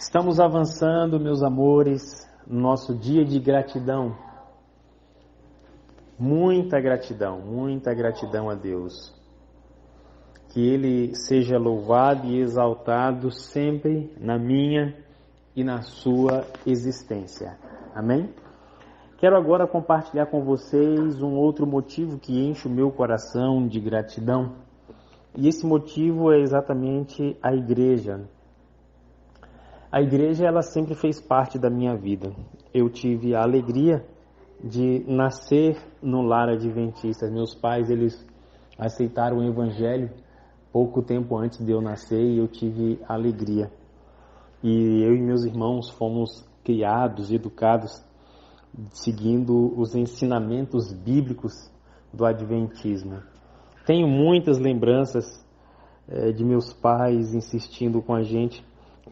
Estamos avançando, meus amores, no nosso dia de gratidão. Muita gratidão a Deus. Que Ele seja louvado e exaltado sempre na minha e na sua existência. Amém? Quero agora compartilhar com vocês um outro motivo que enche o meu coração de gratidão. E esse motivo é exatamente a igreja. A igreja, ela sempre fez parte da minha vida. Eu tive a alegria de nascer no lar adventista. Meus pais, eles aceitaram o evangelho pouco tempo antes de eu nascer e eu tive a alegria. E eu e meus irmãos fomos criados, educados, seguindo os ensinamentos bíblicos do adventismo. Tenho muitas lembranças de meus pais insistindo com a gente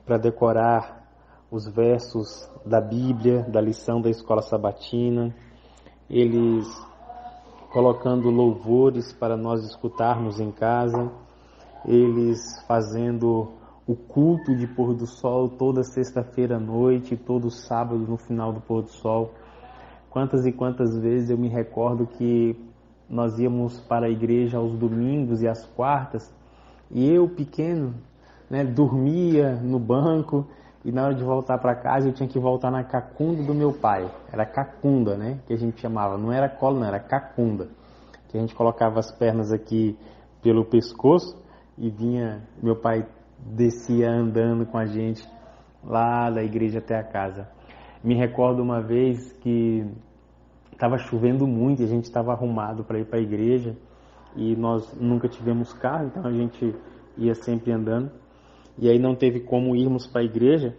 para decorar os versos da Bíblia, da lição da escola sabatina, eles colocando louvores para nós escutarmos em casa, eles fazendo o culto de pôr do sol toda sexta-feira à noite, todo sábado no final do pôr do sol. Quantas e quantas vezes eu me recordo que nós íamos para a igreja aos domingos e às quartas, e eu, pequeno, dormia no banco, e na hora de voltar para casa eu tinha que voltar na cacunda do meu pai. Era cacunda, que a gente chamava. Não era colo, não, era cacunda. Que a gente colocava as pernas aqui pelo pescoço e vinha, meu pai descia andando com a gente lá da igreja até a casa. Me recordo uma vez que estava chovendo muito e a gente estava arrumado para ir para a igreja e nós nunca tivemos carro, então a gente ia sempre andando. E aí não teve como irmos para a igreja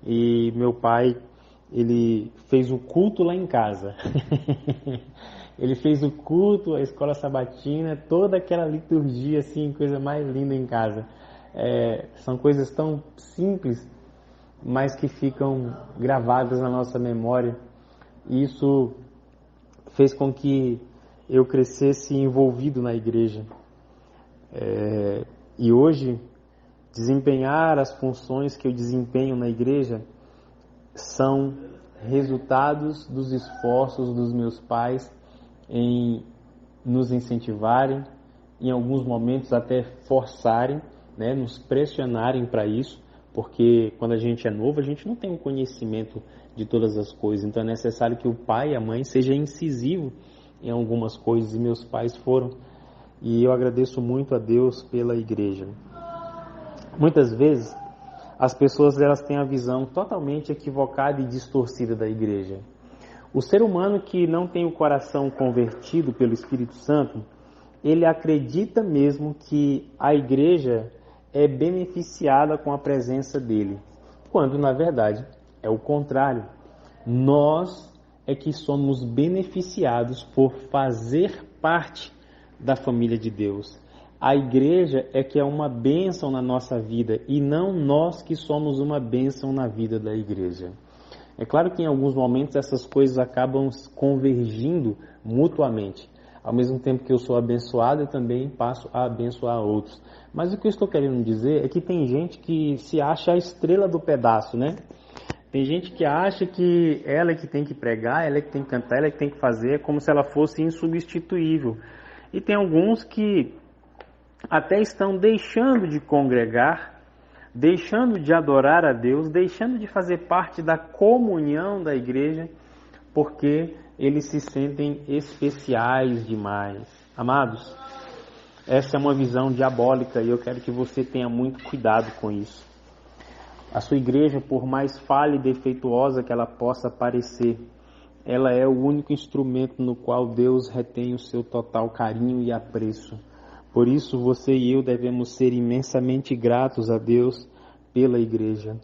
e meu pai, ele fez o culto lá em casa. Ele fez o culto, a escola sabatina, toda aquela liturgia, assim, coisa mais linda em casa. São coisas tão simples, mas que ficam gravadas na nossa memória. E isso fez com que eu crescesse envolvido na igreja. E hoje, desempenhar as funções que eu desempenho na igreja são resultados dos esforços dos meus pais em nos incentivarem, em alguns momentos até forçarem, nos pressionarem para isso, porque quando a gente é novo, a gente não tem o conhecimento de todas as coisas, então é necessário que o pai e a mãe sejam incisivos em algumas coisas, e meus pais foram, e eu agradeço muito a Deus pela igreja. Muitas vezes, as pessoas elas têm a visão totalmente equivocada e distorcida da igreja. O ser humano que não tem o coração convertido pelo Espírito Santo, ele acredita mesmo que a igreja é beneficiada com a presença dele, quando na verdade é o contrário. Nós é que somos beneficiados por fazer parte da família de Deus. A igreja é que é uma bênção na nossa vida e não nós que somos uma bênção na vida da igreja. É claro que em alguns momentos essas coisas acabam convergindo mutuamente. Ao mesmo tempo que eu sou abençoado, eu também passo a abençoar outros. Mas o que eu estou querendo dizer é que tem gente que se acha a estrela do pedaço, Tem gente que acha que ela é que tem que pregar, ela é que tem que cantar, ela é que tem que fazer, como se ela fosse insubstituível. E tem alguns que até estão deixando de congregar, deixando de adorar a Deus, deixando de fazer parte da comunhão da igreja, porque eles se sentem especiais demais. Amados, essa é uma visão diabólica e eu quero que você tenha muito cuidado com isso. A sua igreja, por mais falha e defeituosa que ela possa parecer, ela é o único instrumento no qual Deus retém o seu total carinho e apreço. Por isso, você e eu devemos ser imensamente gratos a Deus pela igreja.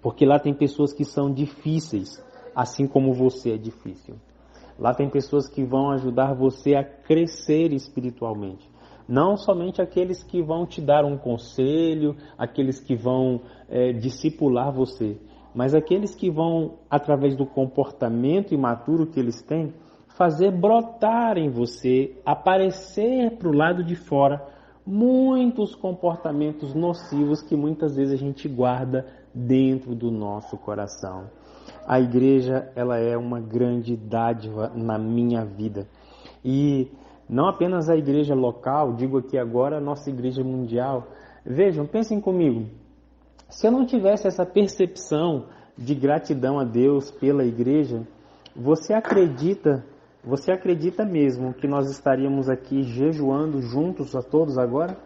Porque lá tem pessoas que são difíceis, assim como você é difícil. Lá tem pessoas que vão ajudar você a crescer espiritualmente. Não somente aqueles que vão te dar um conselho, aqueles que vão discipular você, mas aqueles que vão, através do comportamento imaturo que eles têm, fazer brotar em você, aparecer para o lado de fora muitos comportamentos nocivos que muitas vezes a gente guarda dentro do nosso coração. A igreja, ela é uma grande dádiva na minha vida. E não apenas a igreja local, digo aqui agora a nossa igreja mundial. Vejam, pensem comigo, se eu não tivesse essa percepção de gratidão a Deus pela igreja, você acredita mesmo que nós estaríamos aqui jejuando juntos a todos agora?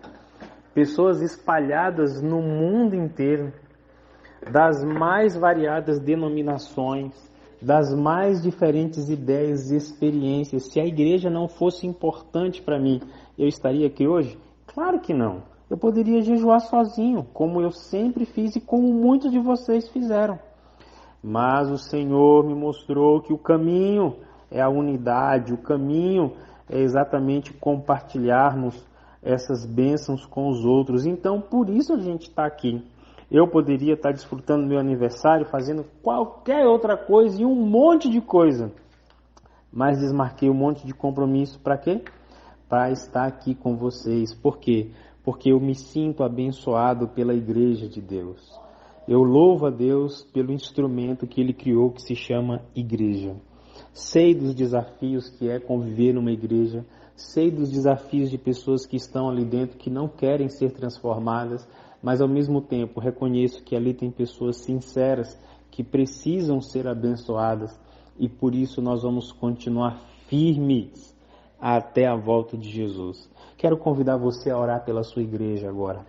Pessoas espalhadas no mundo inteiro, das mais variadas denominações, das mais diferentes ideias e experiências. Se a igreja não fosse importante para mim, eu estaria aqui hoje? Claro que não. Eu poderia jejuar sozinho, como eu sempre fiz e como muitos de vocês fizeram. Mas o Senhor me mostrou que o caminho é a unidade, o caminho é exatamente compartilharmos essas bênçãos com os outros. Então, por isso a gente está aqui. Eu poderia estar desfrutando meu aniversário, fazendo qualquer outra coisa e um monte de coisa. Mas desmarquei um monte de compromisso para quê? Para estar aqui com vocês. Por quê? Porque eu me sinto abençoado pela igreja de Deus. Eu louvo a Deus pelo instrumento que Ele criou, que se chama igreja. Sei dos desafios que é conviver numa igreja. Sei dos desafios de pessoas que estão ali dentro, que não querem ser transformadas, mas ao mesmo tempo reconheço que ali tem pessoas sinceras que precisam ser abençoadas e por isso nós vamos continuar firmes até a volta de Jesus. Quero convidar você a orar pela sua igreja agora.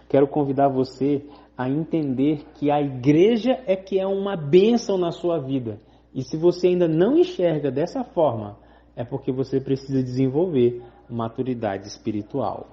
Quero convidar você a entender que a igreja é que é uma bênção na sua vida. E se você ainda não enxerga dessa forma, é porque você precisa desenvolver maturidade espiritual.